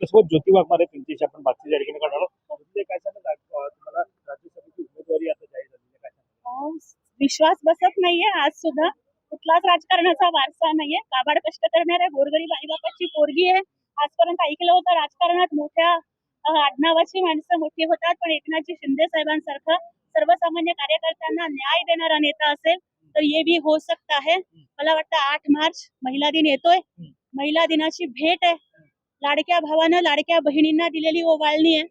आपल्यासोबत ज्योती वाघमारे त्यांच्याशी आपण बातचीत या ठिकाणी करणार आहोत. म्हणजे काय सांगा तुम्हाला राज्यसभेची उमेदवारी आता जाहीर झाली आहे, काय सांगा? विश्वास बसत नाहीये आज सुद्धा. कुठलाच राजकारणाचा वारसा नाहीये. काबाड कष्ट करणाऱ्या गोरगरीब आईबापाची पोरगी आहे. आजपर्यंत ऐकलं होतं राजकारणात मोठ्या आडनावाची माणसं मोठी होतात, पण एकनाथजी शिंदे साहेबांसारखा सर्वसामान्य कार्यकर्त्यांना न्याय देणारा नेता असेल तर ये भी हो सकता है. मला वाटतं 8 मार्च महिला दिन येतोय. महिला दिनाची भेट आहे. लाडक्या भावानं लाडक्या बहिणींना दिलेली ओवाळणी आहे.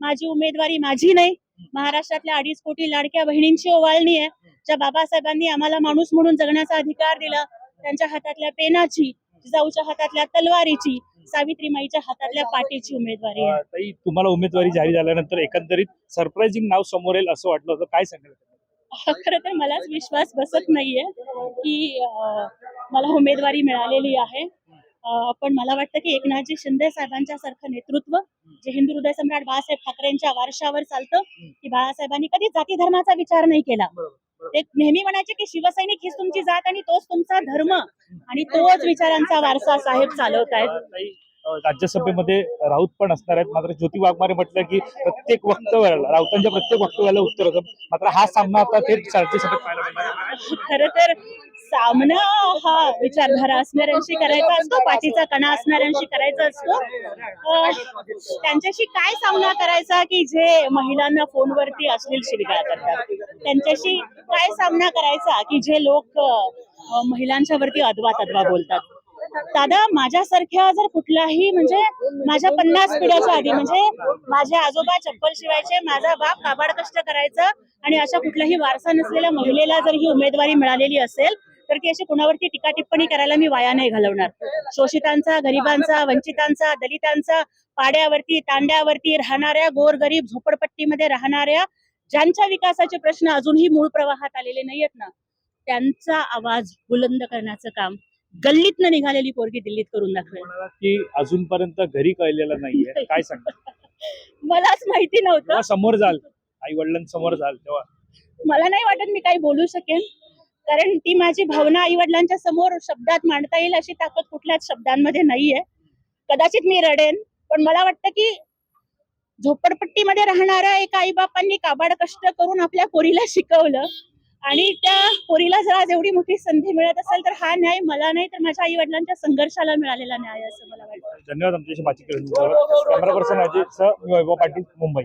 माझी उमेदवारी माझी नाही, महाराष्ट्रातल्या 2.5 कोटी लाडक्या बहिणींची ओवाळणी आहे. ज्या बाबासाहेबांनी आम्हाला माणूस म्हणून जगण्याचा अधिकार दिला, त्यांच्या हातातल्या पेनाची, जिजाऊच्या हातातल्या तलवारीची, सावित्रीमाईच्या हातातल्या पाटीची उमेदवारी आहे. ताई, तुम्हाला उमेदवारी जाहीर झाल्यानंतर एकंदरीत सरप्राइझिंग नाव समोर येईल असं वाटलं होतं, काय सांगाल? खरं तर मलाच विश्वास बसत नाहीये की मला उमेदवारी मिळालेली आहे. पण मला वाटतं की एकनाथजी शिंदे साहेबांच्या सारखं नेतृत्व जे हिंदू हृदय सम्राट बाळासाहेब ठाकरेंच्या वारशावर चालतं, की बाळासाहेबांनी कधी जाती धर्माचा विचार नाही केला. ते नेहमी म्हणायचे की शिवसैनिक हीच तुमची जात आणि तोच तुमचा धर्म, आणि तोच विचारांचा वारसा साहेब चालवतायत. राज्यसभेमध्ये राऊत पण असणार आहेत, मात्र ज्योती वाघमारे म्हटलं की प्रत्येक वक्तव्याला, राऊतांच्या प्रत्येक वक्तव्याला उत्तर होतं. मात्र हा सामना आता थेट राज्यसभेत पाहायला मिळणार. खरं तर सामना हा विचारधारा असणाऱ्यांशी करायचा असतो, पाठीचा कणा असणाऱ्यांशी करायचा असतो. त्यांच्याशी काय सामना करायचा की जे महिलांना फोनवरती अश्लील शिवीगाळ करतात, त्यांच्याशी काय सामना करायचा की जे लोक महिलांच्या वरती अदवा तदवा बोलतात. दादा, माझ्यासारख्या जर कुठलाही, म्हणजे माझ्या 50 पिढ्याच्या आधी, म्हणजे माझे आजोबा चप्पल शिवायचे, माझा बाप काबाड कष्ट करायचा, आणि अशा कुठलाही वारसा नसलेल्या महिलेला जर ही उमेदवारी मिळालेली असेल तर ती अशी कुणावरती टीका टिप्पणी करायला मी वाया नाही घालवणार. शोषितांचा, गरिबांचा, वंचितांचा, दलितांचा, पाड्यावरती तांड्यावरती राहणाऱ्या गोरगरीब झोपडपट्टीमध्ये राहणाऱ्या, ज्यांच्या विकासाचे प्रश्न अजूनही मूळ प्रवाहात आलेले नाहीयेत ना, त्यांचा आवाज बुलंद करण्याचं काम गल्लीतनं निघालेली पोरगी दिल्लीत करून दाखवेल. की अजूनपर्यंत घरी कळलेलं नाहीये, काय सांगा? मलाच माहिती नव्हतं. समोर जाल, आई वडिलांसमोर जाल तेव्हा मला नाही वाटत मी काही बोलू शकेन, कारण ती माझी भावना आई वडिलांच्या समोर शब्दात मांडता येईल अशी ताकद कुठल्याच शब्दांमध्ये नाहीये. कदाचित मी रडेन, पण मला वाटतं की झोपडपट्टीमध्ये राहणाऱ्या एका आईबापांनी काबाड कष्ट करून आपल्या पोरीला शिकवलं, आणि त्या पोरीला जर आज एवढी मोठी संधी मिळत असेल तर हा न्याय मला नाही तर माझ्या आई वडिलांच्या संघर्षाला मिळालेला न्याय असं मला वाटतं. धन्यवाद आमच्याशी बातचीत केल्याबद्दल. कॅमेरा पर्सन अजित सह, मी वैभव पाटील, मुंबई.